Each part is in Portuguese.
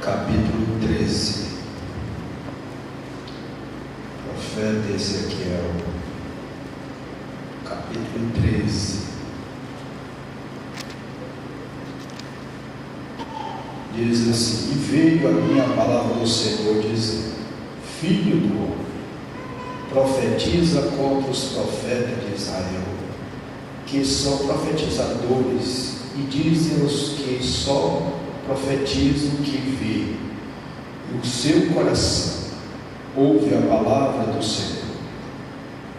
capítulo 13, profeta Ezequiel, capítulo 13, diz assim: e veio a minha palavra do Senhor, dizendo: filho do homem, profetiza contra os profetas de Israel, que são profetizadores, e dizem-os que só profetizam o que vê, e o seu coração ouve a palavra do Senhor.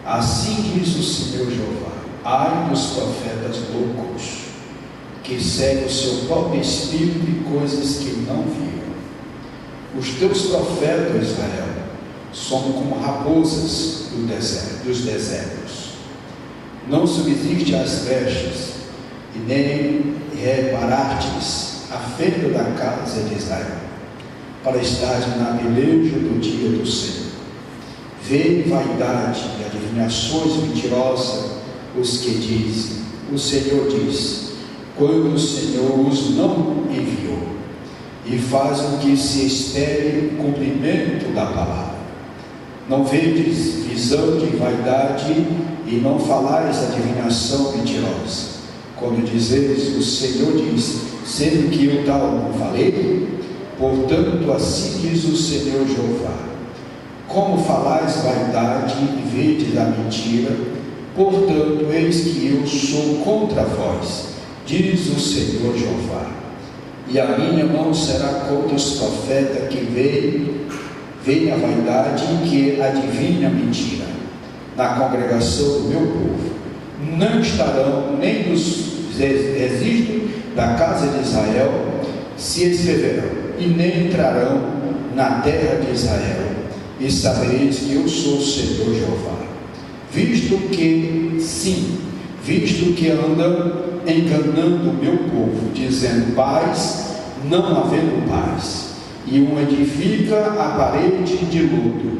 Assim diz o Senhor Jeová: ai dos profetas loucos, que seguem o seu próprio espírito e coisas que não viram. Os teus profetas, Israel, são como raposas dos desertos. Não subsiste as vestes, e nem reparastes a fenda da casa de Israel, para estar na beleza do dia do Senhor. Vêem vaidade e adivinhações mentirosas os que dizem: o Senhor diz, quando o Senhor os não enviou, e fazem que se espere o cumprimento da palavra. Não vedes visão de vaidade, e não falais adivinhação mentirosa, quando dizeis: o Senhor diz, sendo que eu tal não falei? Portanto, assim diz o Senhor Jeová: como falais vaidade e vedes a mentira, portanto, eis que eu sou contra vós, diz o Senhor Jeová. E a minha mão será contra os profetas que veem a vaidade e que adivinham a mentira. Na congregação do meu povo não estarão nem nos registros da casa de Israel se escreverão, e nem entrarão na terra de Israel, e sabereis que eu sou o Senhor Jeová. Visto que andam enganando o meu povo, dizendo paz, não havendo paz, e um edifica a parede de lodo,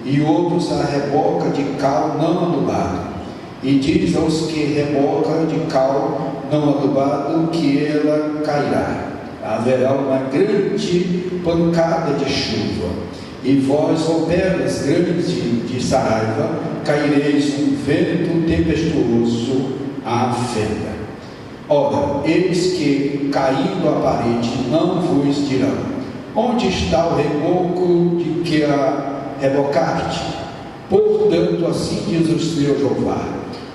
e outros a reboca de cal não adubado, e diz aos que reboca de cal não adubado que ela cairá. Haverá uma grande pancada de chuva, e vós, ó pedras grandes de Saraiva, caireis um vento tempestuoso à fenda. Ora, eis que, caindo a parede, não vos dirão: onde está o reboco de que a rebocaste? Portanto, assim diz o Senhor Jeová: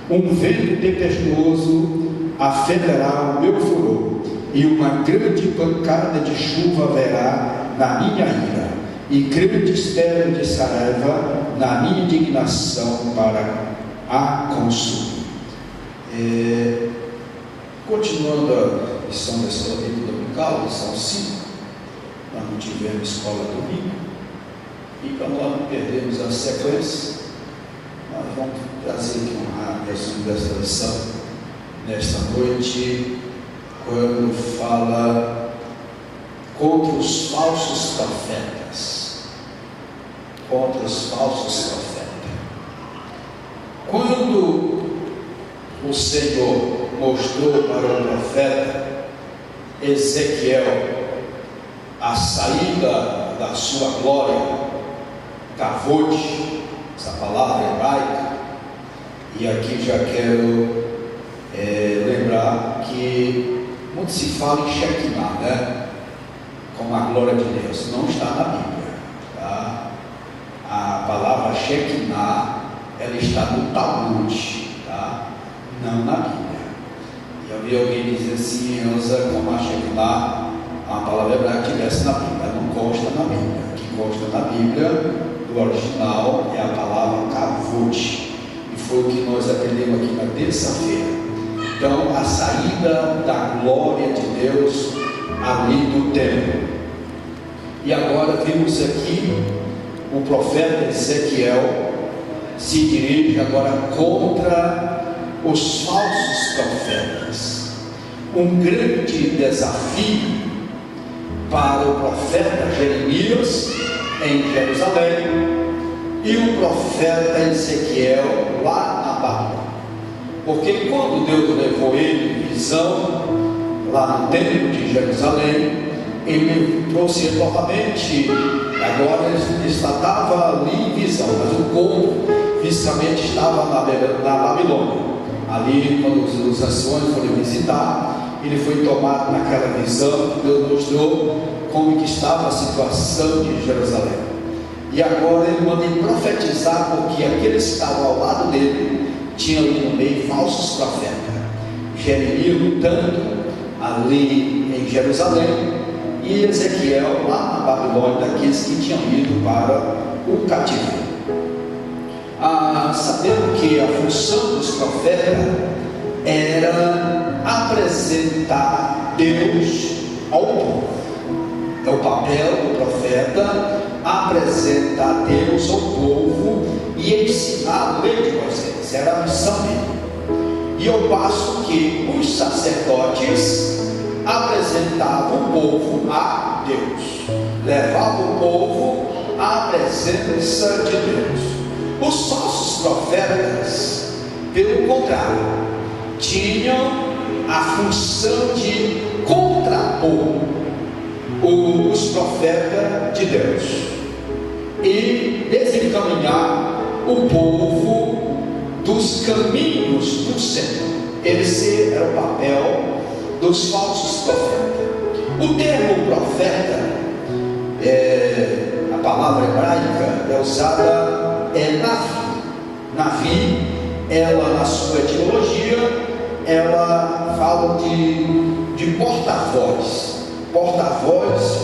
um vento tempestuoso afenderá o meu furor, e uma grande pancada de chuva haverá na minha ira, e grandes pedras de Saraiva na minha indignação para a consumir. Continuando a lição da escola bíblica dominical, lição 5, nós não tivemos escola domingo, e para nós não perdermos a sequência, nós vamos trazer aqui um resumo dessa lição nesta noite, quando fala contra os falsos profetas. Contra os falsos profetas. Quando o Senhor mostrou para o profeta Ezequiel a saída da sua glória, Kavod, essa palavra hebraica, e aqui já quero lembrar que muito se fala em Shekinah, né? Como a glória de Deus, não está na Bíblia, tá? A palavra Shekinah, ela está no Talmud, tá? Não na Bíblia. E eu vi alguém dizer assim: usa como a Shekinah, a palavra hebraica que estivesse na Bíblia, não consta na Bíblia. O que consta na Bíblia, do original, é a palavra Kavod, e foi o que nós aprendemos aqui na terça-feira. Então, a saída da glória de Deus ali do templo. E agora vimos aqui o profeta Ezequiel se dirige agora contra os falsos profetas. Um grande desafio para o profeta Jeremias em Jerusalém e o profeta Ezequiel lá na Babilônia. Porque quando Deus levou ele em visão lá no templo de Jerusalém, ele trouxe ele novamente. Agora ele estava ali em visão, mas o povo fisicamente estava na Babilônia. Ali, quando os anciões foram visitar, ele foi tomado naquela visão que Deus mostrou como que estava a situação de Jerusalém. E agora ele manda profetizar, porque aqueles que estavam ao lado dele tinham ali no meio falsos profetas. Jeremias lutando ali em Jerusalém, e Ezequiel lá na Babilônia, daqueles que tinham ido para o cativeiro. Sabendo que a função dos profetas era apresentar Deus ao povo. É o papel do profeta apresentar Deus ao povo e ensinar a lei de Moisés. Era a missão dele. E ao passo que os sacerdotes apresentavam o povo a Deus, levavam o povo à presença de Deus. Os falsos profetas, pelo contrário, tinham a função de contrapor os profetas de Deus e desencaminhar o povo dos caminhos do Senhor. Esse era o papel dos falsos profetas. O termo profeta, a palavra hebraica é usada Navi. Navi, ela na sua etimologia, ela fala de porta-voz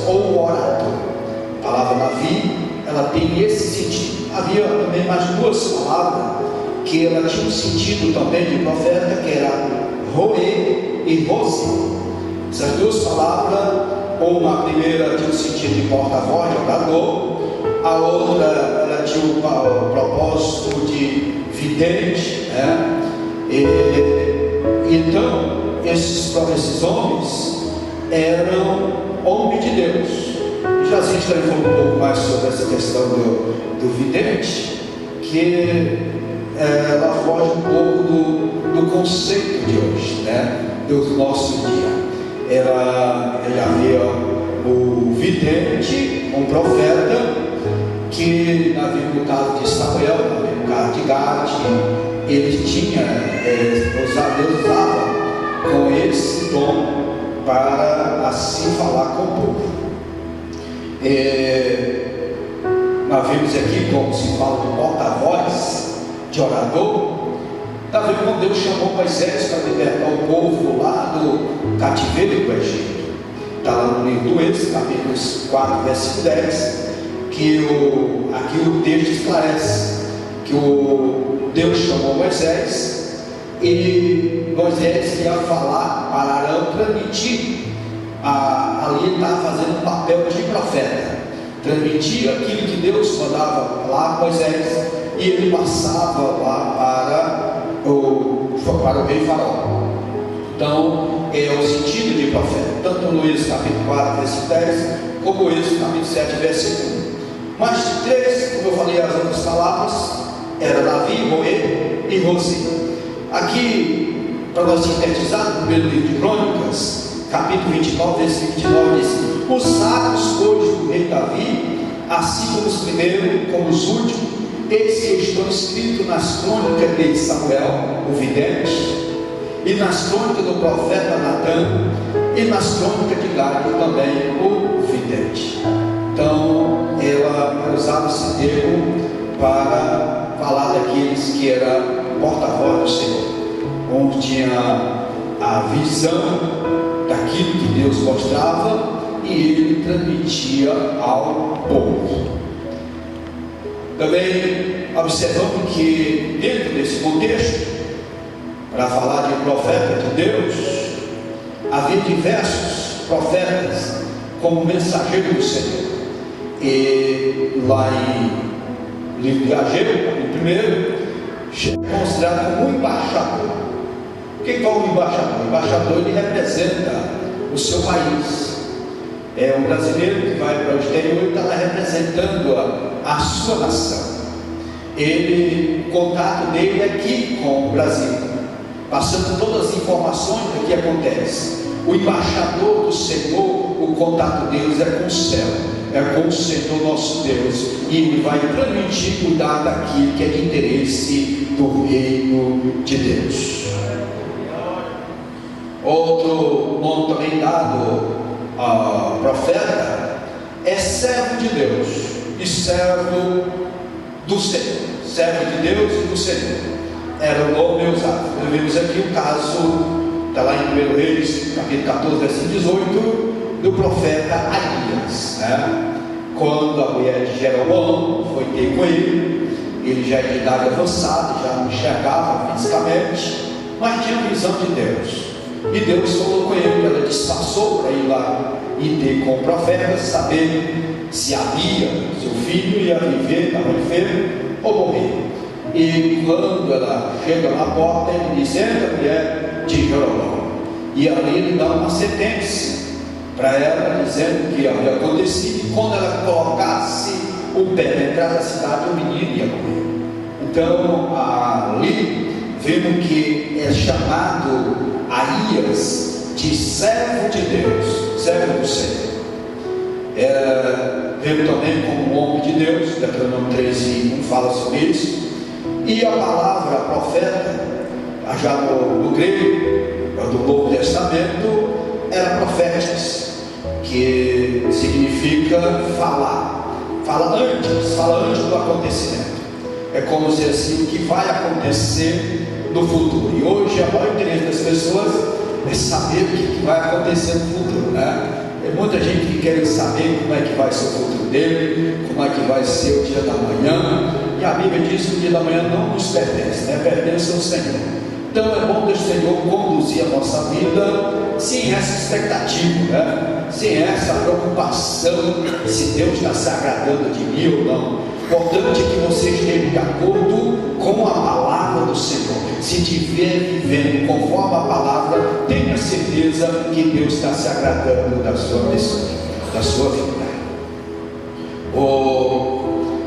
ou orador. A palavra Navi, ela tem esse sentido. Havia também mais duas palavras que ela tinha um sentido também de profeta, que era Roê e Rose. Essas duas palavras, ou uma primeira tinha o sentido de porta-voz, de orador, a outra ela tinha o propósito de vidente, né? Então esses homens eram homens de Deus. Já a gente também falou um pouco mais sobre essa questão do vidente, que ela foge um pouco do conceito de hoje, né? Do nosso dia. Ele havia o vidente, um profeta, que no caso de Samuel, no caso de Gade, ele tinha, Deus usava com esse dom para assim falar com o povo. Nós vimos aqui como se fala do porta-voz, de orador. Está vendo quando Deus chamou Moisés para libertar o povo lá do cativeiro do Egito? Está lá no livro do Êxodo, capítulo 4, versículo 10, que aqui o texto esclarece que Deus chamou Moisés e Moisés ia falar para Arão, transmitir. Ali estava fazendo um papel de profeta, transmitia aquilo que Deus mandava lá a Moisés, e ele passava lá para o rei Faraó. Então é o sentido de profeta, tanto no Êxodo capítulo 4, versículo 10, como no Êxodo capítulo 7, versículo 1. Mas de três, como eu falei, as outras palavras era Davi, Roê e Rose. Aqui, para nós sintetizar, no primeiro livro de Crônicas, capítulo 29, versículo 29, diz: os atos hoje do rei Davi, assim como os primeiros, como os últimos, esses estão escritos nas crônicas de Samuel, o vidente, e nas crônicas do profeta Natã, e nas crônicas de Gade também, o vidente. Então, ela usava esse termo para falar daqueles que eram porta-voz do Senhor, onde tinha a visão daquilo que Deus mostrava e ele transmitia ao povo. Também observamos que dentro desse contexto, para falar de profeta de Deus, havia diversos profetas como mensageiro do Senhor. E lá em livro de Ageu, capítulo 1, é considerado como um embaixador. O que é um embaixador? O embaixador, ele representa o seu país. É um brasileiro que vai para o exterior e está lá representando a sua nação. O contato dele é aqui com o Brasil, passando todas as informações do que acontece. O embaixador do Senhor, o contato de Deus é com o céu, é com o Senhor nosso Deus, e Ele vai transmitir, cuidar daquilo que é de interesse do reino de Deus. Outro nome também dado ao profeta é servo de Deus e servo do Senhor. Servo de Deus e do Senhor era o nome usado. Nós vemos aqui o caso, está lá em 1 Reis, capítulo 14, versículo 18, do profeta Aías, né? Quando a mulher de Jeroboão foi ter com ele já de idade avançada, já não enxergava fisicamente, mas tinha visão de Deus, e Deus falou com ele. Ela disfarçou para ir lá e ter com o profeta, saber se havia seu filho ia viver, estava enfermo ou morrer. E quando ela chega na porta, ele diz: entra, mulher de Jeroboão, e ali ele dá uma sentença para ela, dizendo o que havia acontecido, e quando ela colocasse o pé na entrada da cidade, o menino ia morrer. Então ali vemos que é chamado Aías de servo de Deus, servo do Senhor. Vemos também como homem de Deus, Deuteronômio 13:1 fala sobre isso. E a palavra profeta, já no grego, do Novo Testamento, era profetas, que significa falar, fala antes do acontecimento. É como se assim, o que vai acontecer no futuro. E hoje a maior interesse das pessoas é saber o que vai acontecer no futuro, né? Tem muita gente que quer saber como é que vai ser o futuro dele, como é que vai ser o dia da manhã, e a Bíblia diz que o dia da manhã não nos pertence, né? Pertence ao Senhor. Então é bom que o Senhor conduzir a nossa vida sem essa expectativa, né? Sem essa preocupação se Deus está se agradando de mim ou não. Importante é que você esteja de acordo com a palavra do Senhor. Se estiver vivendo conforme a palavra, tenha certeza que Deus está se agradando da sua pessoa, da sua vida.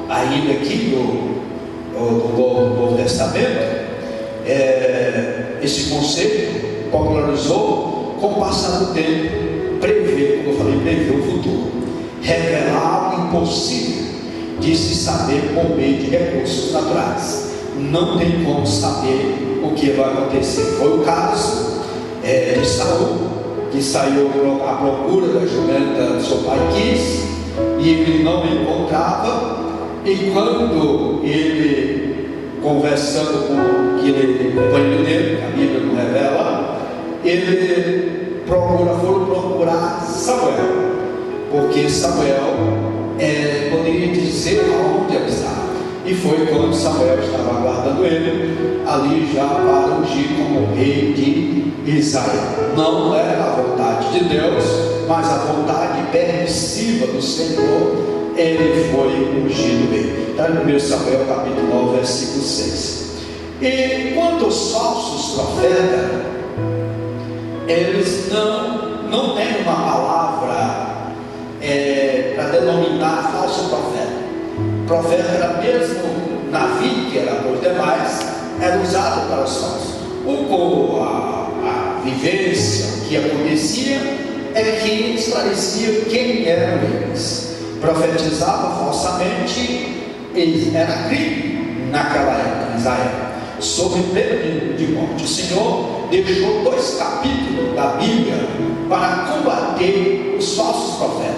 Ainda aqui do Novo Testamento, esse conceito popularizou com o passar do tempo, prever, como eu falei, prever o futuro, revelar o impossível de se saber por meio de recursos naturais. Não tem como saber o que vai acontecer. Foi o caso de Saul, que saiu à procura da jumenta do seu pai quis, e ele não encontrava, e quando ele, conversando com aquele companheiro dele, que a Bíblia não revela, ele foram procurar Samuel, porque Samuel poderia dizer aonde ele estava. E foi quando Samuel estava aguardando ele, ali já para ungir como rei de Israel. Não era a vontade de Deus, mas a vontade permissiva do Senhor. Ele foi ungido rei. Está no 1 Samuel capítulo 9, versículo 6. E quanto aos falsos profetas, eles não têm uma palavra para denominar falso profeta. O profeta era mesmo navio, que era por demais, era usado para os falsos. A vivência, o que acontecia é que esclarecia quem eram eles. Profetizava falsamente, era crime naquela época em Israel, sob pena de morte. O Senhor deixou 2 capítulos da Bíblia para combater os falsos profetas.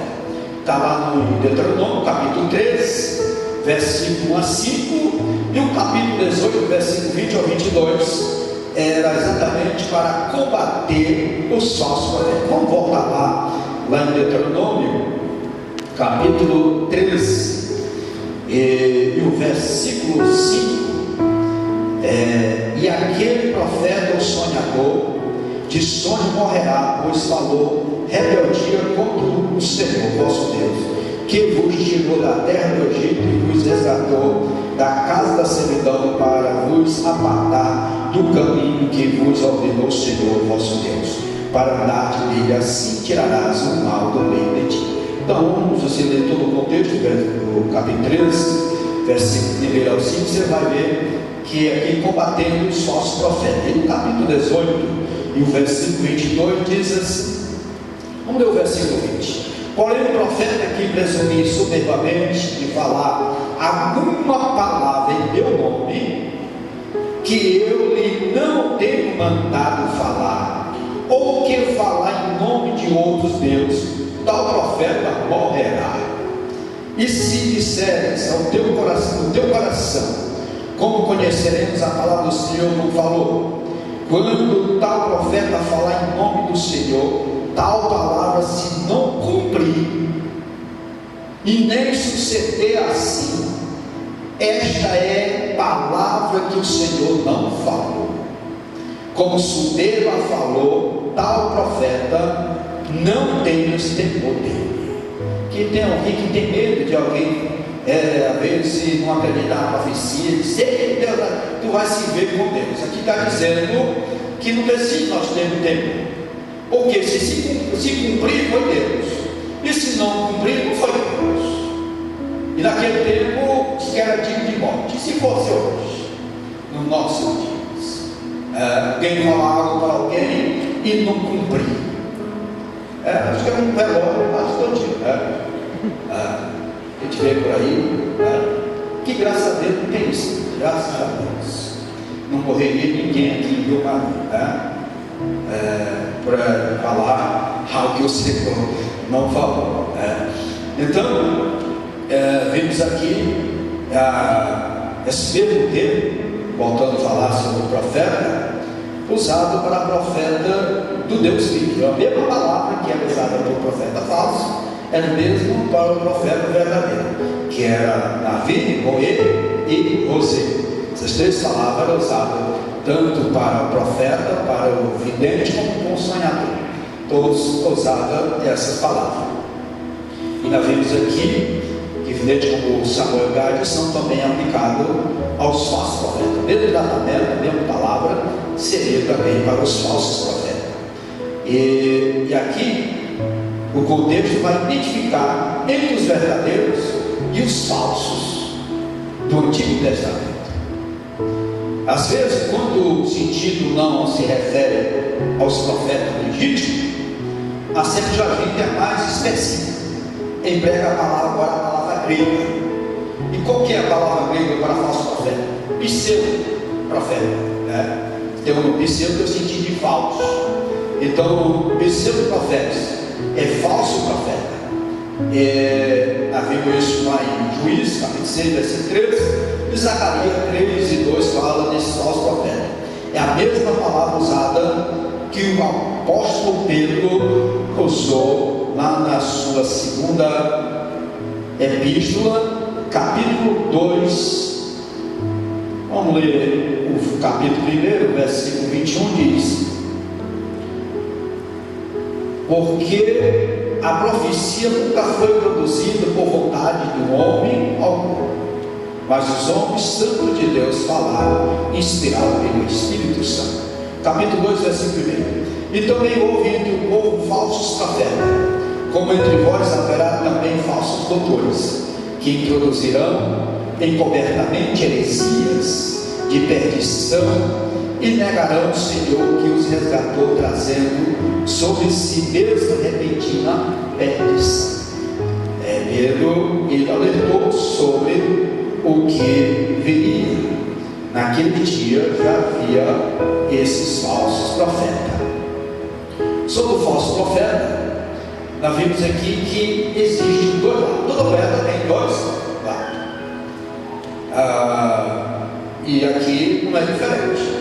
Está lá no Deuteronômio capítulo 3, versículo 1 a 5, e o capítulo 18, versículo 20 ao 22, era exatamente para combater os falsos profetas. Vamos voltar lá em Deuteronômio capítulo 13 e o versículo 5. E aquele profeta ou sonhador de sonho morrerá, pois falou rebeldia contra o Senhor vosso Deus, que vos tirou da terra do Egito e vos resgatou da casa da servidão, para vos apartar do caminho que vos ordenou o Senhor vosso Deus, para andar nele. Assim tirarás o mal do meio de ti. Então, se você ler todo o contexto do capítulo 13, versículo 1 ao 5, você vai ver que é aqui combatendo os falsos profetas. E no capítulo 18 e o versículo 22 diz assim: Vamos ler o versículo 20. Porém, o profeta que presumir soberbamente de falar alguma palavra em meu nome, que eu lhe não tenho mandado falar, ou que falar em nome de outros deuses, tal profeta morrerá. E se disseres ao teu coração, no teu coração, como conheceremos a palavra do Senhor não falou? Quando tal profeta falar em nome do Senhor, tal palavra se não cumprir, e nem suceder assim, esta é palavra que o Senhor não falou. Como soberba falou, tal profeta, não tenhas temor dele. Que tem alguém que tem medo de alguém, às vezes não acreditar na profecia, dizer, Deus, tu vai se ver com Deus. Aqui está dizendo que não precisa nós termos temor, porque se cumprir foi Deus, e se não cumprir não foi Deus. E naquele tempo que era digno de morte. E se fosse hoje, no nosso dias, alguém falar algo para alguém e não cumprir, acho que é um velório bastante, a gente vê por aí, que graças a Deus não tem isso, graças a Deus não morreria ninguém aqui em Rio Maria, para falar algo que o Senhor não falou. Então, vimos aqui esse mesmo termo, voltando a falar sobre o profeta, usado para profeta do Deus vivo. A mesma palavra que era usada para o profeta falso, era mesmo para o profeta verdadeiro, que era Davi, Moê e José. Essas três palavras eram usadas tanto para o profeta, para o vidente, como para o sonhador. Todos usavam essas palavras. E nós vimos aqui que vidente como Samuel e Gade são também aplicados aos falsos profetas. O mesmo tratamento, a mesma palavra seria também para os falsos profetas. E aqui o contexto vai identificar entre os verdadeiros e os falsos do Antigo Testamento. Às vezes, quando o sentido não se refere aos profetas legítimos, a Septuaginta é mais específica, emprega a palavra grega. E qual que é a palavra grega para falso profeta? Pseudo-profeta, Tem um pseudo no sentido de falso. Então, pseudo-profeta é falso profeta. Nós vimos isso lá em Juízes, capítulo 6, versículo 13. E Zacarias 3 e 2 fala desse falso profeta. É a mesma palavra usada que o apóstolo Pedro usou lá na sua segunda epístola, capítulo 2. Vamos ler o capítulo 1, versículo 21, diz: porque a profecia nunca foi produzida por vontade do homem algum, mas os homens santos de Deus falaram, inspirados pelo Espírito Santo. Capítulo 2, versículo 1. E também houve entre o povo falsos profetas, como entre vós haverá também falsos doutores, que introduzirão encobertamente heresias de perdição, e negarão o Senhor que os resgatou, trazendo sobre si mesmo repentina perdição. Pedro, ele alertou sobre o que viria. Naquele dia já havia esses falsos profetas. Sobre o falso profeta, nós vimos aqui que existe dois lados. Toda profeta tem dois lados. E aqui não é diferente.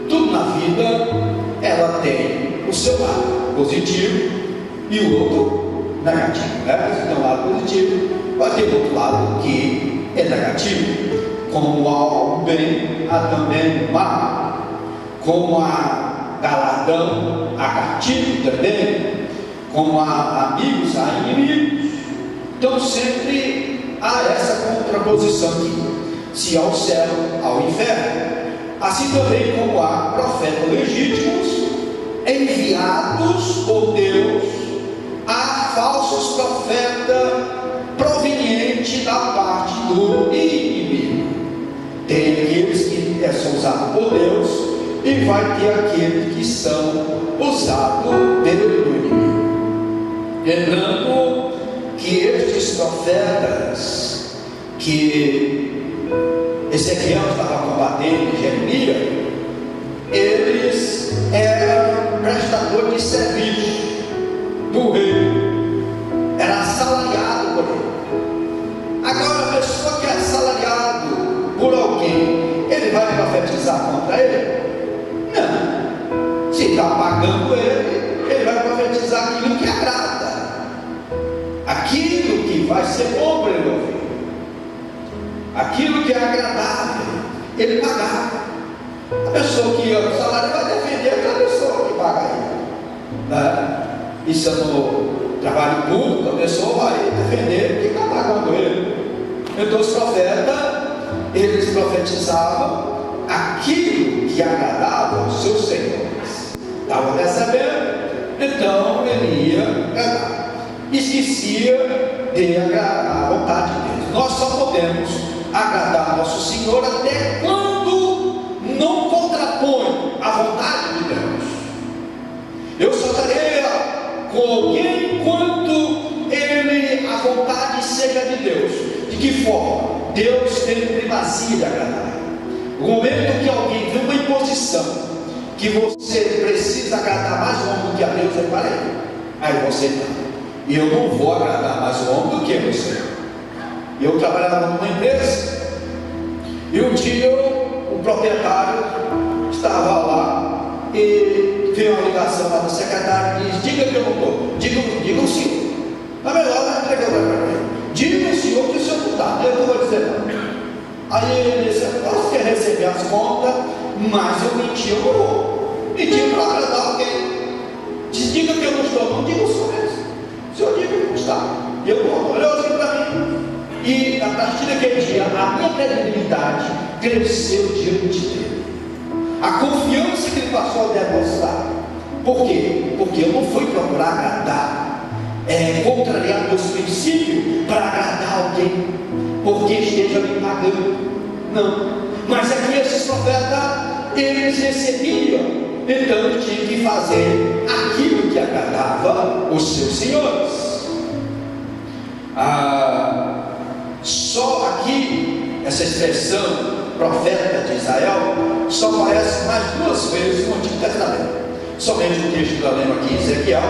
Tudo na vida ela tem o seu lado positivo e o outro negativo. Se tem um lado positivo, vai ter outro lado que é negativo. Como há o bem, há também o mal. Como há galardão, há castigo também. Como há amigos, há inimigos. Então sempre há essa contraposição aqui. Se há o céu, há o inferno. Assim também como há profetas legítimos enviados por Deus, há falsos profetas provenientes da parte do inimigo. Tem aqueles que são usados por Deus e vai ter aqueles que são usados pelo inimigo. Lembrando que estes profetas que Ezequiel estava combatendo, Jeremias, eles eram prestadores de serviço do rei, era assalariado por ele. Agora, a pessoa que é assalariado por alguém, ele vai profetizar contra ele? Não. Se está pagando ele vai profetizar aquilo que agrada, aquilo que vai ser bom para ele ouvir, aquilo que é agradável, ele pagar. A pessoa que o salário vai defender aquela pessoa que paga ele, né? Isso é no trabalho público, a pessoa vai defender quem está pagando ele. Então os profetas, eles profetizavam aquilo que agradava aos seus senhores. Estavam recebendo, então ele ia agradar. Esquecia de agradar a vontade de Deus. Nós só podemos agradar nosso Senhor até quando não contrapõe a vontade de Deus. Eu só darei com alguém enquanto a vontade seja de Deus. De que forma? Deus tem primazia de agradar. No momento que alguém tem uma imposição que você precisa agradar mais o homem do que a Deus, é para ele. Aí você não. E eu não vou agradar mais o homem do que você. Eu trabalhava numa empresa e um dia o proprietário estava lá e veio uma ligação lá do secretário e disse: diga que eu não estou, diga o senhor. Na verdade, ela entregou para mim: diga o senhor que o senhor não está, eu não vou dizer não. Aí ele disse: eu posso querer receber as contas, mas eu menti, eu não vou. Menti para agradar alguém. Diga que eu não estou, não diga o senhor mesmo. O senhor diga que não está. E eu não, olhou assim para mim. E a partir daquele dia, a minha credibilidade cresceu diante dele. A confiança que ele passou a demonstrar. Por quê? Porque eu não fui procurar agradar, contrariar meus princípios para agradar alguém, porque esteja me pagando. Não. Mas aqui esses profetas, eles recebiam, então tinham que fazer aquilo que agradava os seus senhores. Só aqui, essa expressão profeta de Israel só aparece mais duas vezes no Antigo Testamento. Somente o texto que eu lembro aqui em Ezequiel,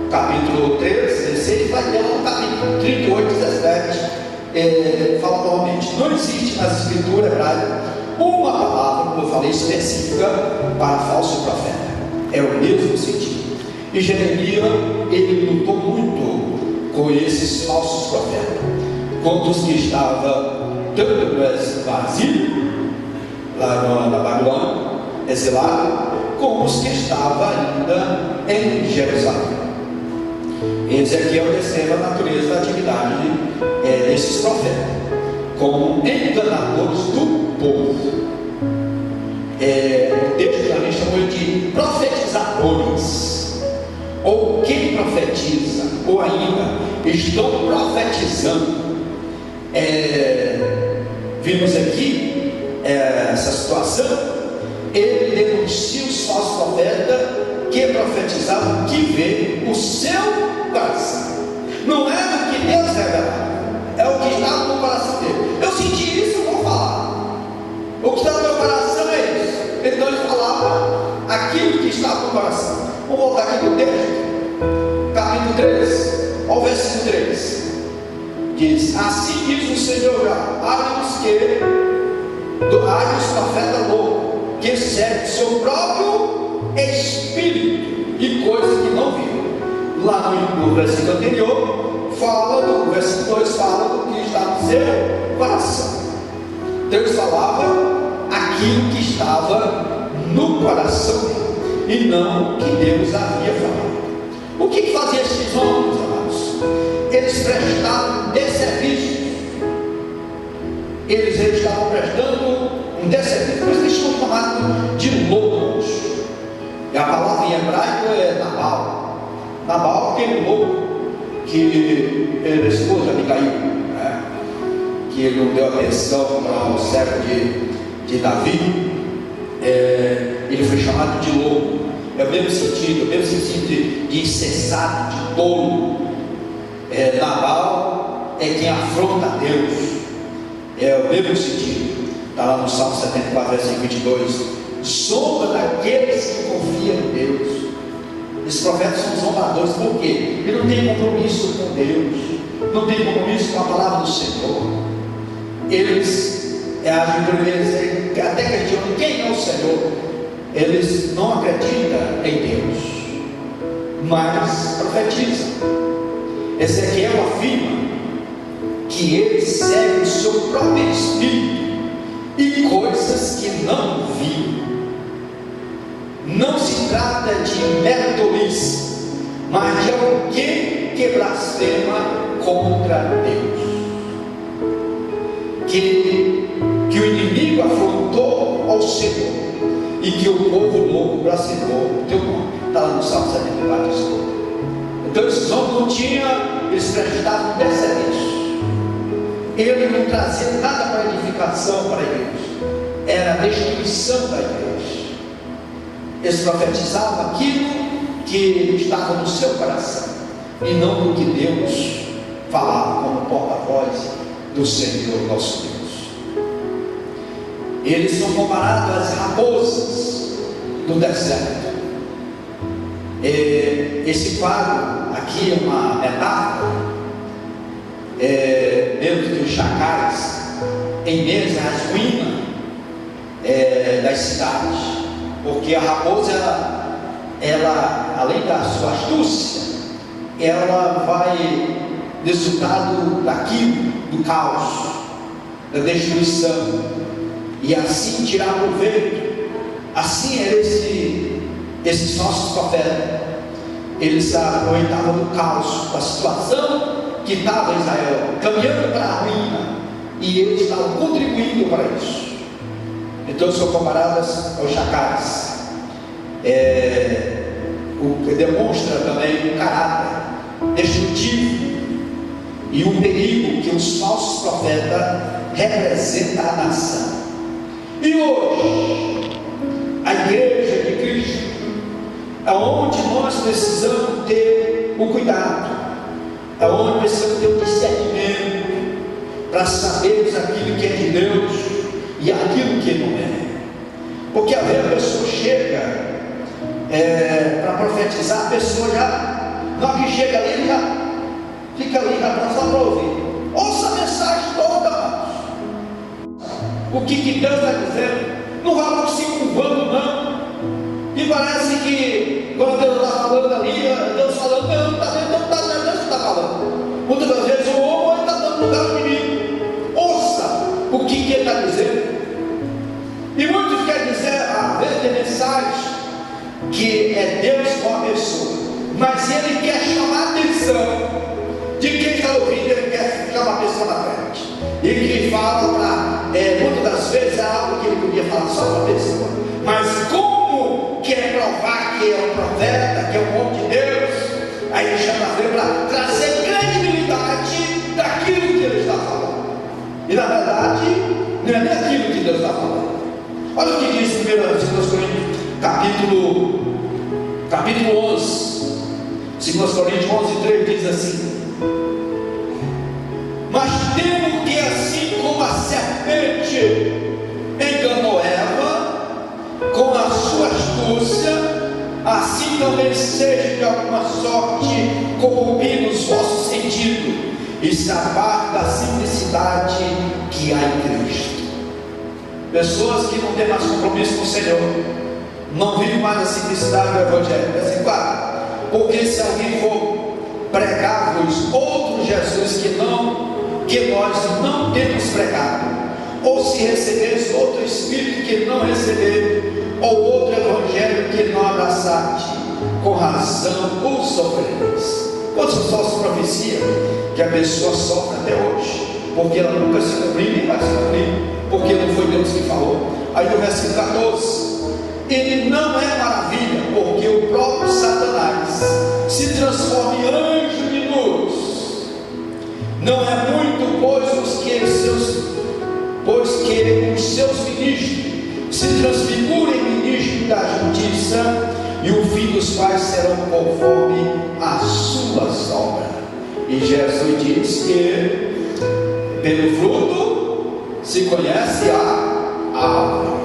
capítulo 13, 16, vai ter no capítulo 38, 17, fala novamente. Não existe nas escrituras hebraicas uma palavra, como eu falei, específica para falso profeta. É o mesmo sentido. E Jeremias, ele lutou muito com esses falsos profetas, contra os que estavam tanto no exílio, lá na Babilônia, exilado, como os que estavam ainda em Jerusalém. Em Ezequiel descreve a natureza da atividade desses profetas como enganadores do povo. O texto também chamou de profetizadores, ou quem profetiza, ou ainda estão profetizando. Vimos aqui essa situação. Ele denuncia os falsos profetas que profetizavam que vê o seu coração. Não é o que Deus revelava, é o que está no coração dele. Eu senti isso, eu vou falar. O que está no meu coração é isso. Então ele falava aquilo que estava no coração. Vamos voltar aqui no texto, capítulo 3, ao versículo 3. Diz: assim diz o Senhor: ai dos profetas loucos, que segue seu próprio espírito e coisas que não viram. Lá no versículo anterior, fala do versículo 2, fala do que está no seu coração. Deus falava aquilo que estava no coração e não o que Deus havia falado. O que fazia esses homens, amados? Eles prestavam desserviço. Eles estavam prestando um desserviço. Por isso eles são chamados de loucos. E a palavra em hebraico é Nabal. Nabal, aquele louco que era esposa de Abigail, né? Que ele não deu atenção para o servo de Davi. Ele foi chamado de louco. é o mesmo sentido de insensato, de tolo. Nabal é quem afronta a Deus, é o mesmo sentido. Está lá no Salmo 74, versículo 22. Zomba daqueles que confiam em Deus. Esses profetas são zombadores, por quê? Ele não tem compromisso com Deus, não tem compromisso com a palavra do Senhor. Eles agem por eles, até acreditam quem é o Senhor. Eles não acreditam em Deus, mas profetizam. Ezequiel afirma que ele segue o seu próprio espírito e coisas que não viu. Não se trata de mera tolice, mas de alguém que blasfema contra Deus, que o inimigo afrontou ao Senhor e que o povo louco blasfemou o teu nome. Está lá no Salmo 74. Então esses homens não tinham, eles prestavam desserviço. Ele não trazia nada para edificação para a igreja, era a destruição da igreja. Eles profetizavam aquilo que estava no seu coração e não do que Deus falava como porta-voz do Senhor nosso Deus. Eles são comparados às raposas do deserto. Esse quadro aqui é uma metáfora, mesmo que os chacais em meio às ruínas das cidades, porque a raposa ela além da sua astúcia, ela vai resultado daquilo, do caos, da destruição, e assim tirar proveito. Assim é esses nossos profetas. Eles aproveitavam do caos, da situação que estava Israel caminhando para a ruína, e eles estavam contribuindo para isso. Então são comparadas aos chacais, o que demonstra também um caráter destrutivo e um perigo que os falsos profetas representam a nação. E hoje a igreja de Cristo, aonde nós precisamos ter o cuidado, aonde precisamos ter o discernimento para sabermos aquilo que é de Deus e aquilo que não é. Porque às vezes a pessoa chega para profetizar, a pessoa já, na hora que chega ali, já fica ali, já só para ouvir. Ouça a mensagem toda. O que Deus está dizendo? Não vai logo se curvando, não. E parece que quando Deus está falando ali, Deus falando, Deus não está vendo, Deus está falando. Muitas das vezes o homem está dando lugar ao menino. Ouça o que ele está dizendo. E muitos querem dizer, às vezes tem mensagens que é Deus com a pessoa, mas ele quer chamar a atenção de quem está ouvindo, ele quer chamar a pessoa na frente. E que fala para, muitas das vezes é algo que ele podia falar só para a pessoa, mas como quer provar que é um profeta, que é um homem de Deus, aí ele chama a frente para trazer credibilidade daquilo que ele está falando. E na verdade, não é nem aquilo que Deus está falando. Olha o que diz 1 Coríntios, capítulo 11, 2 Coríntios 11:3 diz assim: mas temo que assim como a serpente enganou Eva com a sua astúcia, assim também seja de alguma sorte corrompido os vossos sentidos e se aparta da simplicidade que há em Cristo. Pessoas que não têm mais compromisso com o Senhor, não vivem mais a simplicidade do Evangelho. É assim, claro, porque se alguém for pregar-vos outro Jesus que nós não temos pregado, ou se receberes outro Espírito que não receberam, ou outro Evangelho que não abraçaste, com razão o sofrereis. Quantos só profecia que a pessoa sofre até hoje, porque ela nunca se cumpriu, nem vai se cumprir, porque não foi Deus que falou. Aí no versículo 14, ele não é maravilha, porque o próprio Satanás se transforma em anjo de luz. Não é muito, pois que os seus ministros se transfigurem em ministros da justiça, e o fim dos quais serão conforme as suas obras. E Jesus diz que pelo fruto se conhece a árvore.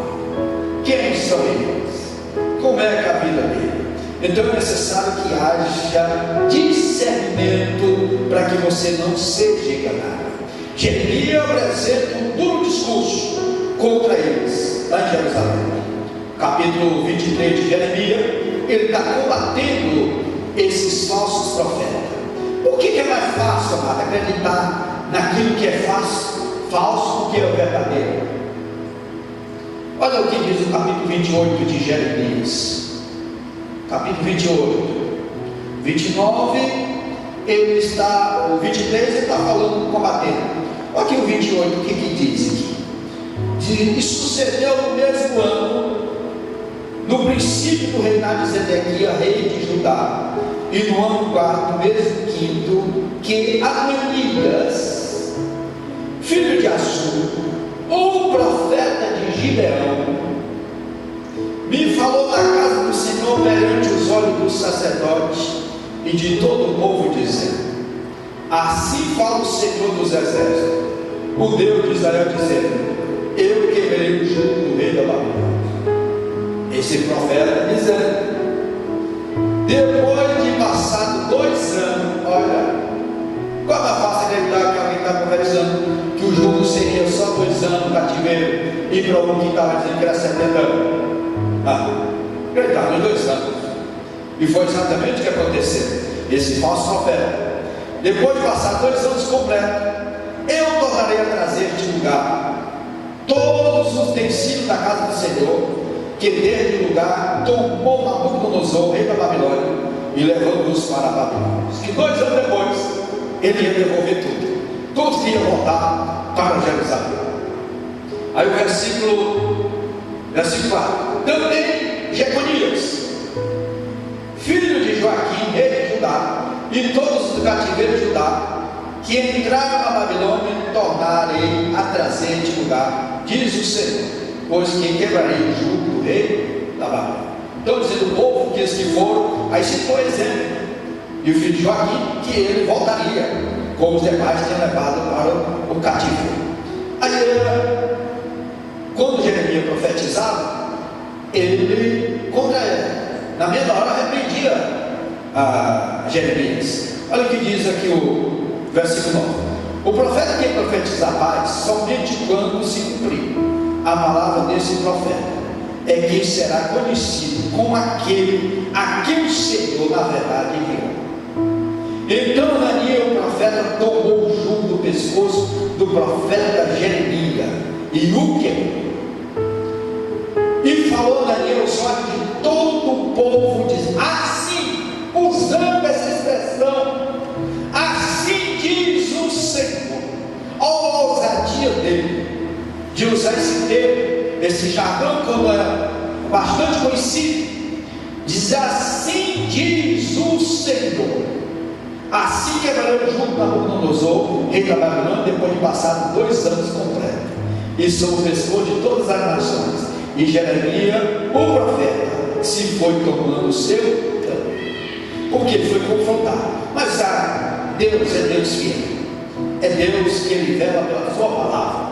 Quem são eles? Como é que a vida dele? Então é necessário que haja discernimento para que você não seja enganado. Jeremias apresenta um duro discurso contra eles, lá em Jerusalém. Capítulo 23 de Jeremias, ele está combatendo esses falsos profetas. Por que é mais fácil, amado, acreditar naquilo que é falso do que é o verdadeiro? Olha o que diz o capítulo 28 de Jeremias. Capítulo 28, 29, ele está, o 23 ele está falando, combatendo. Olha aqui o 28, o que diz aqui? E sucedeu no mesmo ano, no princípio do reinado de Zedequias, rei de Judá, e no ano 4, mês 5, que Ananias, filho de Assur, o profeta de Gibeão, me falou na casa do Senhor perante os olhos dos sacerdotes e de todo o povo, dizendo: assim fala o Senhor dos exércitos, o Deus de Israel, dizendo: eu quebrei o jugo do rei da Babilônia. Esse profeta dizendo, depois de passado 2 anos, olha, como é fácil acreditar que alguém está conversando que o jugo seria só 2 anos no cativeiro, e para algum que estava dizendo que era 70 anos. Ele estava nos 2 anos, e foi exatamente o que aconteceu. Esse falso profeta, depois de passar 2 anos completos, eu tornarei a trazer este lugar todos os utensílios da casa do Senhor, que desde o lugar tomou Nabucodonosor, rei da Babilônia, e levou-nos para a Babilônia. E 2 anos depois, ele ia devolver tudo ia voltar para Jerusalém. Aí o versículo 4: também Jeconias, filho de Joaquim, rei de Judá, e todos do cativeiro de Judá, que entraram na Babilônia, tornarei a trazer este lugar, diz o Senhor, pois que quebrarei o jugo do rei da Babilônia. Então dizendo o povo que eles que foram, aí citou exemplo, e o filho de Joaquim, que ele voltaria, como os demais tinham levado para o cativeiro. Aí quando Jeremias profetizava, ele contra ele, na mesma hora repreendia a Jeremias. Olha o que diz aqui o versículo 9: o profeta tem que profetizar paz somente quando se cumprir a palavra desse profeta, é quem será conhecido como aquele a quem o Senhor na verdade enviou. Então Ananias, o profeta, tomou o jugo do pescoço do profeta Jeremias e o quebrou. E falou Ananias aos olhos de todo o povo, diz assim, usando essa expressão: assim diz o Senhor. Olha a ousadia dele de usar esse termo, esse jargão, como é bastante conhecido. Diz: assim diz o Senhor. Assim quebrarei o jugo de Nabucodonosor, rei da Babilônia, depois de passar 2 anos completos, e sobre o pescoço de todas as nações. E Jeremias, o profeta, se foi tomando o seu caminho, porque ele foi confrontado. Mas Deus é Deus fiel, é Deus que ele vela pela sua palavra,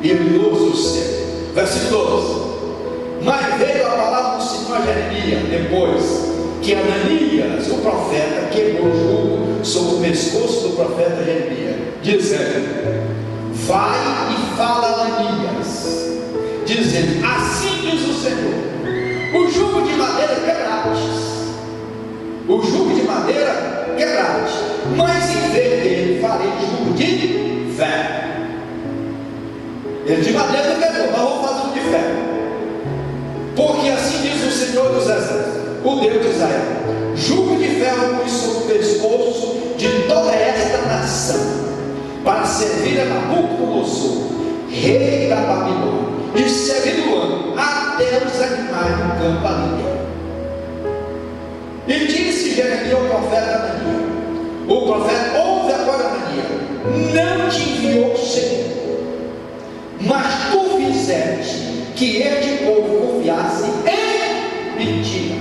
e ele usa o seu. Versículo 12: mas veio a palavra do Senhor a Jeremias, depois que Ananias, o profeta, quebrou o jugo sobre o pescoço do profeta Jeremias, dizendo: vai e fala a Ananias, dizendo: assim diz o Senhor, o jugo de madeira quebrastes, o jugo de madeira quebrastes, mas em vez dele farei jugo de ferro. Ele de madeira não quebrou, mas vamos fazer um de ferro, porque assim diz o Senhor dos exércitos, o Deus de Israel: jugo de ferro pus sobre o pescoço de toda esta nação, para servir a Nabucodonosor, rei da Babilônia, de segundo ano, até os animais do campo ali. E disse Jeremias ao profeta Ananias: o profeta, ouve agora, Ananias, não te enviou o Senhor, mas tu fizeste que este povo confiasse em mentira.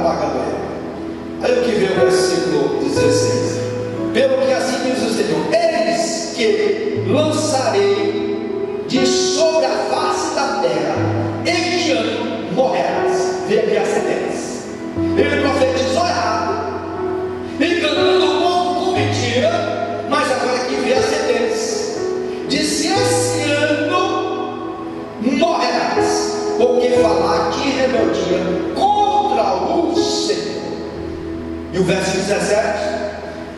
apagando ele. Aí o que vem o versículo 16: pelo que assim diz o Senhor, eis que lançarei de sobre a face da terra, este ano morrerás. Vê aqui a sentença. Ele profetizou errado, enganando o povo com mentira, mas agora que vê a sentença. Disse: esse ano morrerás, porque falar aqui rebeldia contra o Senhor. E o verso 17: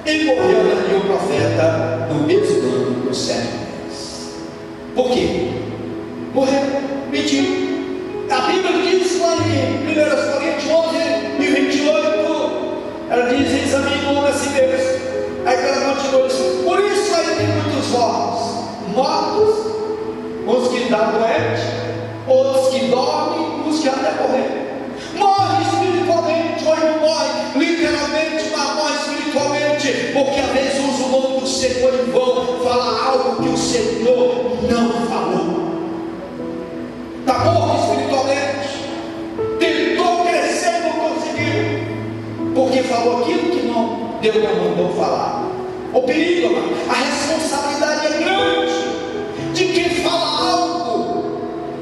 e morreu ali o profeta no mesmo ano, no 7º mês. Por quê? Morreu, mentiu. A Bíblia diz lá em 1 Coríntios 11 e 28, ela diz: examine o homem a si mesmo. Aí ela continua assim: por isso aí tem muitos mortos, uns que estão doentes, outros que dormem, uns que até morreram. Morre espiritualmente, hoje não morre literalmente, mas morre espiritualmente, porque às vezes usa o nome do Senhor em vão, fala algo que o Senhor não falou. Está morto espiritualmente, tentou crescer e não conseguiu, porque falou aquilo que não, Deus não mandou falar. O perigo, amado, a responsabilidade é grande de quem fala algo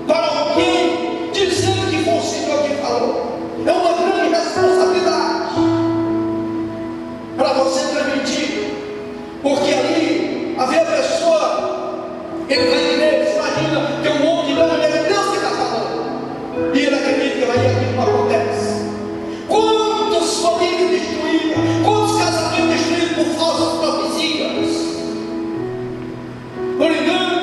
para alguém, dizendo que foi o Senhor que falou. É uma grande responsabilidade para você transmitir, porque ali havia a pessoa, ele vai dizer, imagina que um monte de Deus, é Deus que está falando, e ele acredita que aí aquilo não acontece. Quantas famílias destruídas, quantos casamentos destruídos por falsas profecias, por engano,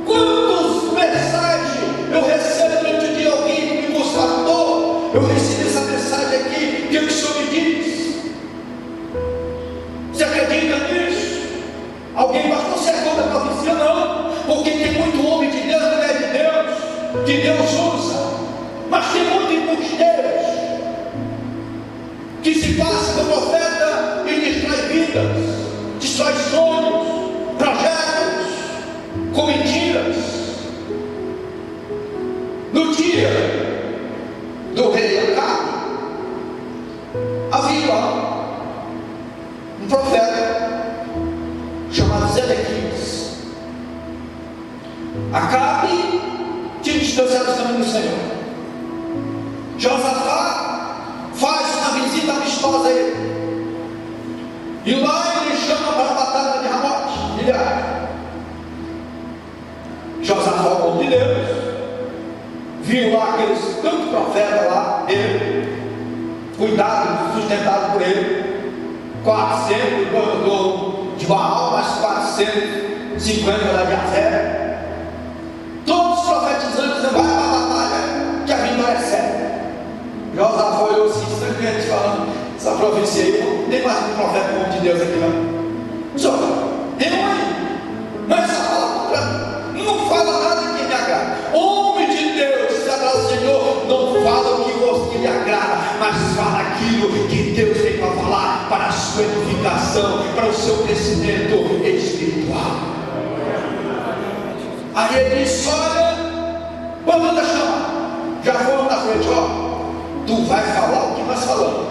quantas mensagens eu recebo durante o dia, alguém me mostrou, pastor, eu recebi essa mensagem aqui, que o Senhor me diz. Você acredita nisso? Alguém, pastor, você é contra a profecia? Não, porque tem muito homem de Deus, mulher de Deus, que Deus usa, mas tem muito embusteiros que se passa como profeta e destrói vidas, destrói sonhos, projetos, com mentiras. No dia do rei Acabe, havia um profeta chamado Zedequias. Acabe tinha distanciado os caminhos do Senhor. Josafá faz uma visita amistosa a ele, e lá ele chama para a batalha de Ramote, Gileade. Josafá, o homem de Deus, viu lá aqueles tantos profetas lá, ele, cuidado, sustentado por ele, 400 de Baal, mais 450 lá de Azé, todos profetizando, dizendo: vai para a batalha, que a vitória é certa. Josafá olhou assim, estranhamente, falando: essa profecia aí, não tem mais um profeta como de Deus aqui, não. Só, tem um aí, mas só fala contra mim, não fala nada que me agrada. Homem de Deus, se agrada o Senhor, não fala o que lhe agrada, mas fala aquilo que Deus tem para falar, para a sua edificação, para o seu crescimento espiritual. Aí ele disse: olha, quando anda chamar, já foram na frente, ó, tu vai falar o que nós falamos,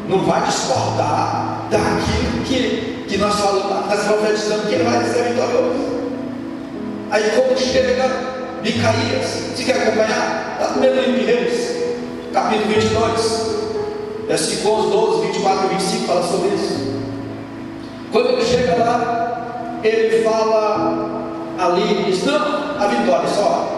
não vai discordar daquilo que nós falamos, nós profetizamos que ele vai ser vitorioso. Aí quando chega Micaías, se quer acompanhar, está no primeiro livro de Reis, capítulo 22, versículo 11, 12, 24 e 25, fala sobre isso. Quando ele chega lá, ele fala ali, ele diz: não, a vitória, só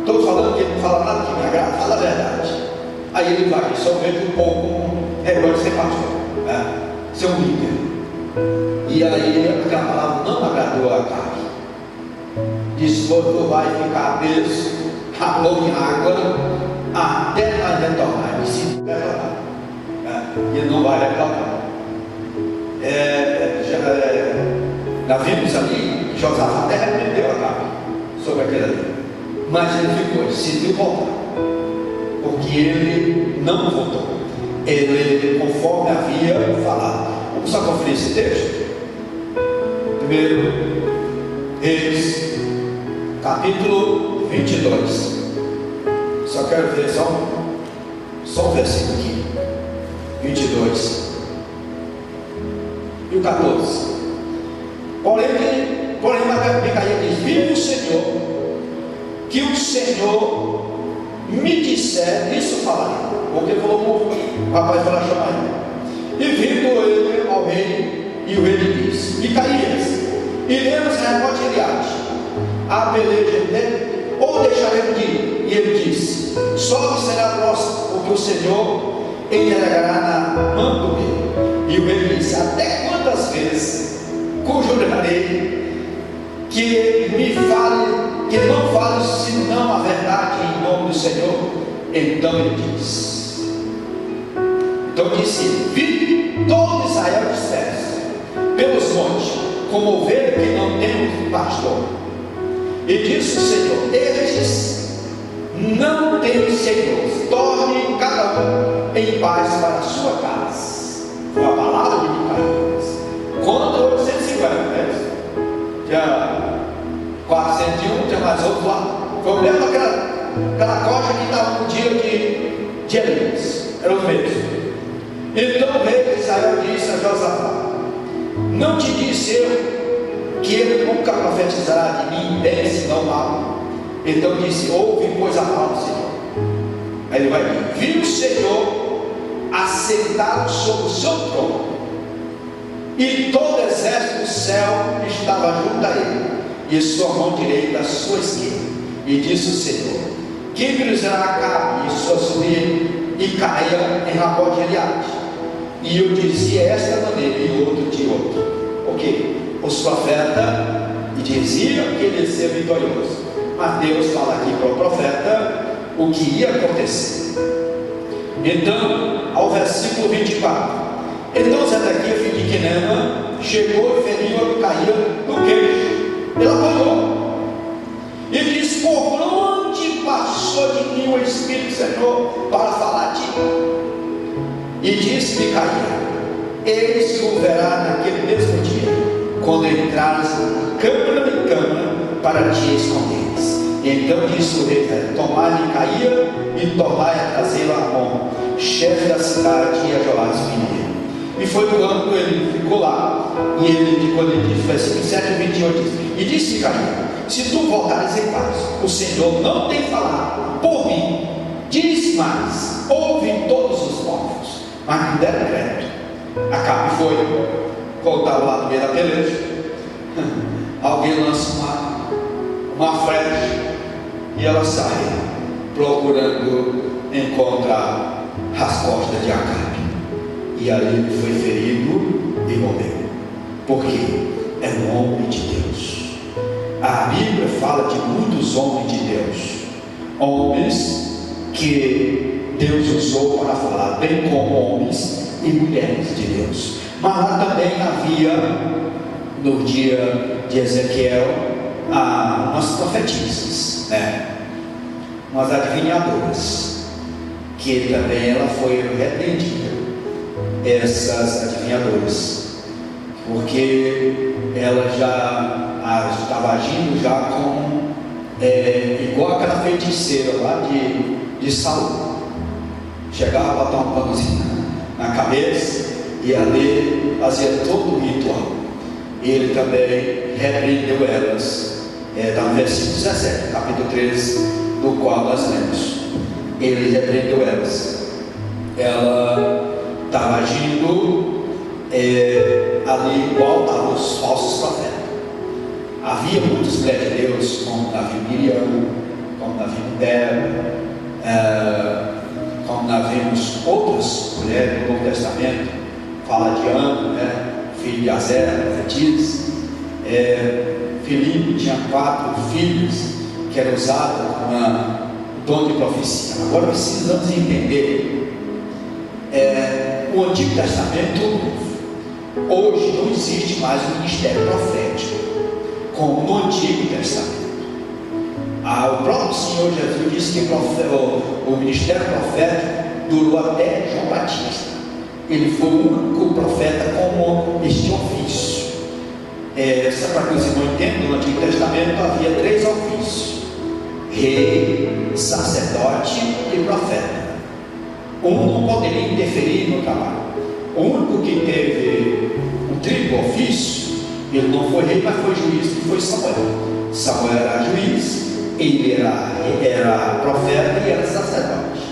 estou falando que ele não fala nada que me agrada, fala a verdade. Aí ele vai, só vejo um pouco negócio de ser pastor, né? Ser um líder. E aí aquela palavra não agradou a Acabe. Diz: tu vai ficar preso, rapou em água, até nós retornar. E se retornar, ele não vai retornar. Já vimos ali que Josafá até repreendeu Acabe sobre aquele ali, mas ele ficou, ele decidiu voltar, porque ele não voltou, ele, conforme havia falado. Vamos só conferir esse texto. Primeiro Reis, capítulo 22. Só quero ver só um versículo aqui. 14. Porém Micaías diz: vive o Senhor, que o Senhor me disser, isso falarei. Porque falou, o rapaz foi lá chamar ele. E vindo ele ao rei, e o rei lhe disse: Micaías, iremos a Ramote Gileade, a peleja dele, ou deixaremos de ir? E ele disse: só será próximo, porque o Senhor entregará na mão do rei. E o rei disse: até quantas vezes conjurarei que me fale, que não fale senão a verdade em nome do Senhor? Então ele disse: então disse: vive todo Israel disperso pelos montes, como ovelha que não tem pastor. E disse o Senhor: estes não têm senhor, torne cada um em paz para a sua casa. Foi a palavra de Micaías contra 850, né? Tinha 401, tinha mais outro lá. Foi o mesmo aquela coxa que estava no dia de Elias, eram os mesmos. Então o rei de Israel disse a Josafá: não te disse eu que ele nunca profetizará de mim bem senão mal? Então disse: ouve, pois, a palavra do Senhor. Aí ele vai dizer: viu o Senhor assentado sobre o seu trono, e todo o exército do céu estava junto a ele, e sua mão direita à sua esquerda. E disse o Senhor: que cruzará Acabe e sua sobrinha, e caia em Ramote Gileade. E eu dizia esta maneira, e outro de outro. Ok, os profetas diziam que ele ia ser vitorioso, mas Deus fala aqui para o profeta o que ia acontecer. Então, ao versículo 24: então Zedequias, filho de Quenana, chegou e feriu a Micaías no queixo. Ele apanhou e disse: por onde passou de mim o Espírito do Senhor para falar de ti? E disse Micaías: eis que o verá naquele mesmo dia, quando entrares câmara em câmara para te esconderes. Então disse o rei: tomai Micaías e tornai a trazê-la a Amon, chefe da cidade, e a Joás mineiro. E foi quando ele ficou lá, e ele, quando ele disse, versículo 7 e 28, diz: e disse Micaías: se tu voltares em paz, o Senhor não tem falado por mim. Diz mais: ouve todos os povos. Mas não deram crédito. Acabe foi, voltava lá no meio da peleja, alguém lança uma flecha, e ela sai procurando encontrar as costas de Acabe. E ali ele foi ferido e morreu. Porque é um homem de Deus. A Bíblia fala de muitos homens de Deus, homens que Deus usou para falar, bem como homens e mulheres de Deus. Mas lá também havia, no dia de Ezequiel, umas profetisas, né? Umas adivinhadoras, que também ela foi repreendida, essas adivinhadoras, porque ela já estava agindo já como igual aquela feiticeira lá de Saul. Chegava a botar um panozinho na cabeça e ali fazia todo o ritual. Ele também repreendeu elas. Está no versículo 17, capítulo 13, do qual nós lemos. Ele repreendeu elas. Ela estava agindo ali igual estavam os falsos profetas. Havia muitos mulheres de Deus, como Davi Miriam, como Davi Débora, como nós vemos outras mulheres no Novo Testamento. Fala de Ana, né? Filho de Azera, profetisa. Filipe tinha 4 filhos que eram usados com o dom de profecia. Agora precisamos entender o Antigo Testamento. Hoje não existe mais o ministério profético como no Antigo Testamento. O próprio Senhor Jesus disse que o ministério profético durou até João Batista. Ele foi o único profeta com este ofício. Só para que os irmãos entendam, no Antigo Testamento havia 3 ofícios: rei, sacerdote e profeta. Um não poderia interferir no trabalho. O único que teve um triplo ofício, ele não foi rei, mas foi juiz, que foi Samuel. Samuel era juiz, ele era profeta e era sacerdote,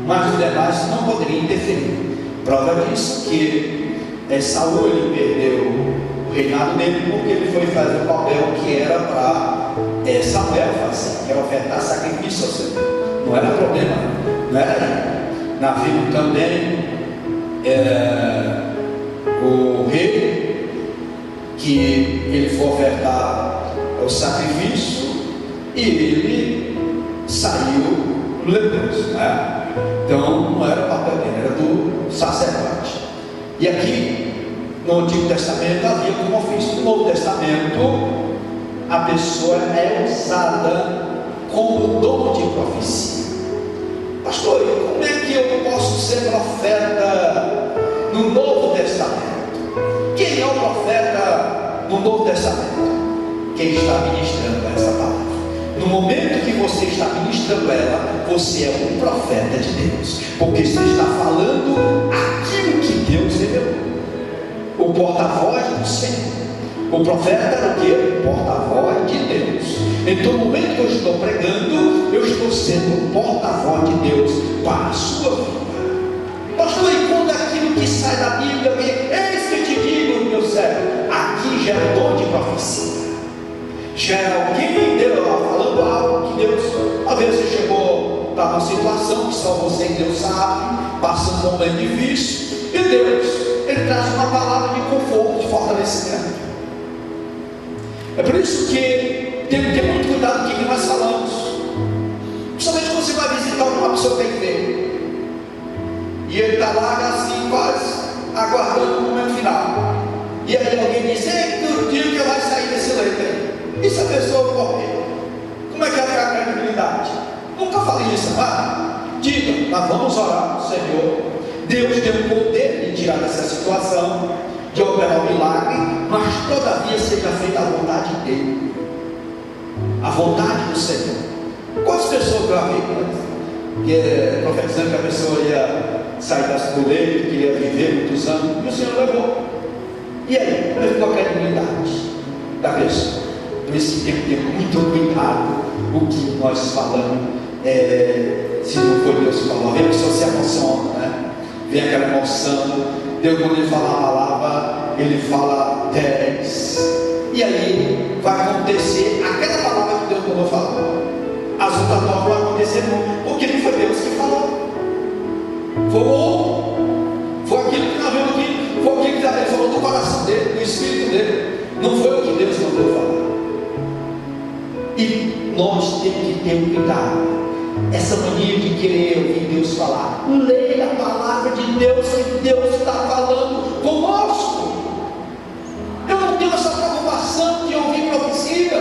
mas os demais não poderiam interferir. Prova disso que Saul ele perdeu o reinado dele porque ele foi fazer o papel que era para Samuel fazer, que era ofertar sacrifício ao Senhor. Não era problema, não era. Na Bíblia também o rei que ele foi ofertar o sacrifício e ele saiu leproso, né? Então não era o papel dele, era do sacerdote. E aqui no Antigo Testamento havia como ofício. No Novo Testamento a pessoa é usada como dom de profecia. Pastor, como é que eu posso ser profeta no Novo Testamento? Quem é o profeta no Novo Testamento? Quem está ministrando essa palavra. No momento que você está ministrando ela, você é um profeta de Deus, porque você está falando aquilo que Deus revelou. O porta-voz do Senhor. O profeta era o que? O porta-voz de Deus. Então, no momento que eu estou pregando, eu estou sendo o porta-voz de Deus para a sua vida. Pastor, e quando aquilo que sai da Bíblia, eis que te digo, meu servo, aqui já é dom de profecia. Já é alguém falando algo que Deus, às vezes você chegou, está numa situação que só você e Deus sabe, passando um momento difícil, e Deus, Ele traz uma palavra de conforto, de fortalecimento. É por isso que temos que ter muito cuidado com o que nós falamos. Principalmente quando você vai visitar uma pessoa que tem fé, e ele está lá assim, quase aguardando o momento final. E aí alguém diz: ei, tu diz que vai sair desse leito aí. E se a pessoa morrer? Como é que vai ficar a credibilidade? Nunca falei isso, mas diga, nós vamos orar, Senhor. Deus tem o poder de tirar dessa situação, de operar um milagre, mas todavia seja feita a vontade dele, a vontade do Senhor. Quantas pessoas eu vi profetizando que a pessoa ia sair do leito, que ia viver muitos anos, e o Senhor levou. E aí, como ficou a credibilidade da pessoa? Por isso que tem que ter muito cuidado o que nós falamos. Se não for Deus que falou, vem a pessoa se emociona, né? Vem aquela emoção. Deus, quando Ele fala a palavra, Ele fala 10. E aí vai acontecer aquela palavra que Deus mandou falar. As outras 9 não vai acontecer não, porque não foi Deus que falou. Foi aquilo que nós vemos aqui. Foi aquilo que Ele falou do coração dele, do espírito dele. Não foi o que Deus mandou falar. E nós temos que ter cuidado. Essa mania de querer ouvir Deus falar. Leia a palavra de Deus, que Deus está falando conosco. Eu não tenho essa preocupação de ouvir profecia,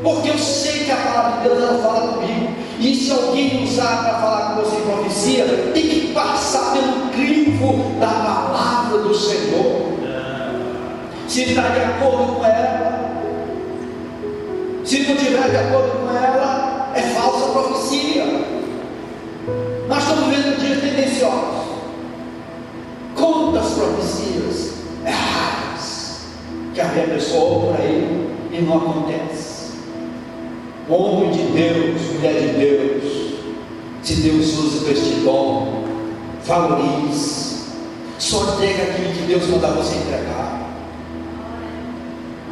porque eu sei que a palavra de Deus ela fala comigo. E se alguém usar para falar com você em profecia, tem que passar pelo crivo da palavra do Senhor. Se está de acordo com ela, se não estiver de acordo com ela, é falsa profecia. Nós estamos vendo dias tendenciosos. Quantas profecias erradas que a pessoa por aí e não acontece. Homem de Deus, mulher de Deus, se Deus usa este dom, valorize, só entrega aquilo que Deus manda você entregar.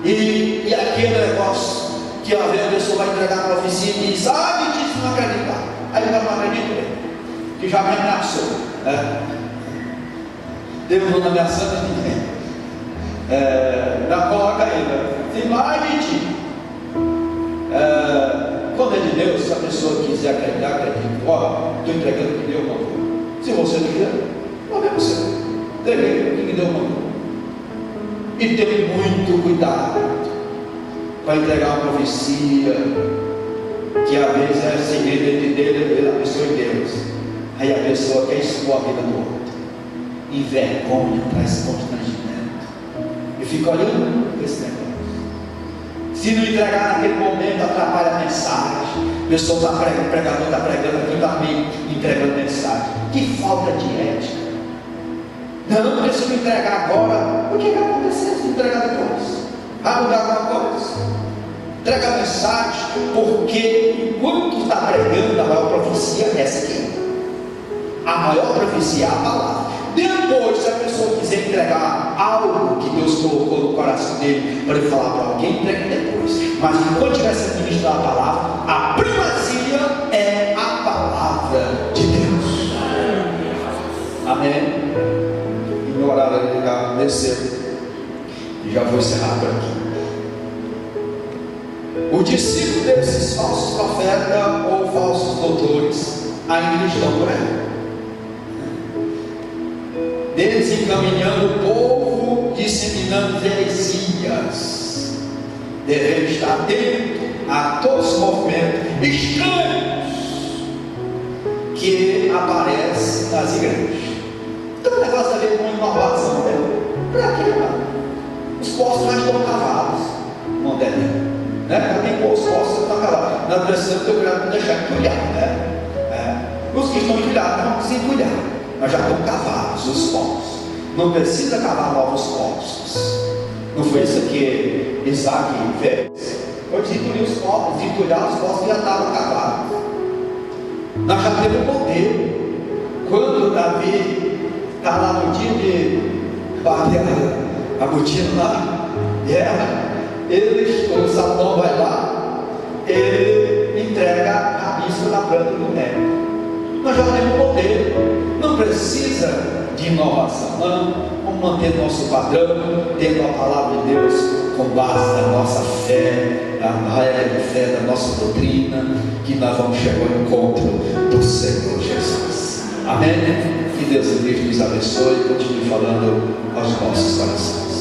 E aquele negócio que a pessoa vai entregar a profecia e diz: me disse não acreditar. Aí eu não acredito, que já me ameaçou, né? Deus não ameaçando ninguém. Não coloca ainda. Se vai mentir. Quando é de Deus, se a pessoa quiser acreditar, acredita. Estou entregando o que Deus mandou. Se você não quiser, não é você. Entreguei o que Deus mandou. E tem muito cuidado para entregar uma profecia que às vezes é segredo entre Deus, a pessoa e Deus. Aí a pessoa quer expor a vida do outro, envergonha, traz constrangimento e fica olhando esse negócio. Se não entregar naquele momento, atrapalha a mensagem. A pessoa está pregando, o pregador está pregando aqui, está me entregando mensagem. Que falta de ética. Não, porque se eu me entregar agora, o que vai acontecer se eu entregar depois? Vai mudar alguma coisa? Entrega a mensagem, porque enquanto está pregando, a maior profecia é essa aqui. A maior profecia é a palavra. Depois, se a pessoa quiser entregar algo que Deus colocou no coração dele para ele falar para alguém, entregue depois. Mas enquanto estiver sendo ministrada a palavra, a primazia é a palavra de Deus. Amém? E no horário ele já desceu. E já vou encerrar por aqui. O discípulo desses falsos profetas ou falsos doutores ainda estão por aí, desencaminhando o povo, disseminando heresias. Devemos estar atentos a todos os movimentos estranhos que aparecem nas igrejas. Então o negócio da ver com inovação, né? Para quê, mano? Os postos já estão cavados, moderno. Né? Quem pôr os postos estão cavados. Na direção do teu grado não deixar de cuidar, né? Os que estão cuidados não precisam cuidar. Mas já estão cavados os postos. Não precisa cavar novos postos. Não foi isso que Isaac fez? Foi desentulir os postos, desentulhar os postos que já estavam cavados. Nós já temos um modelo. Quando Davi está lá no dia de bater a botina lá, o Salomão vai lá, ele entrega a rabisco na planta do médico. Nós já temos um modelo. Não precisa de inovação, não. Vamos manter nosso padrão, tendo a palavra de Deus com base na nossa fé, na regra de fé, da nossa doutrina, que nós vamos chegar ao encontro do Senhor Jesus. Amém? Que Deus nos abençoe e continue falando aos nossos corações.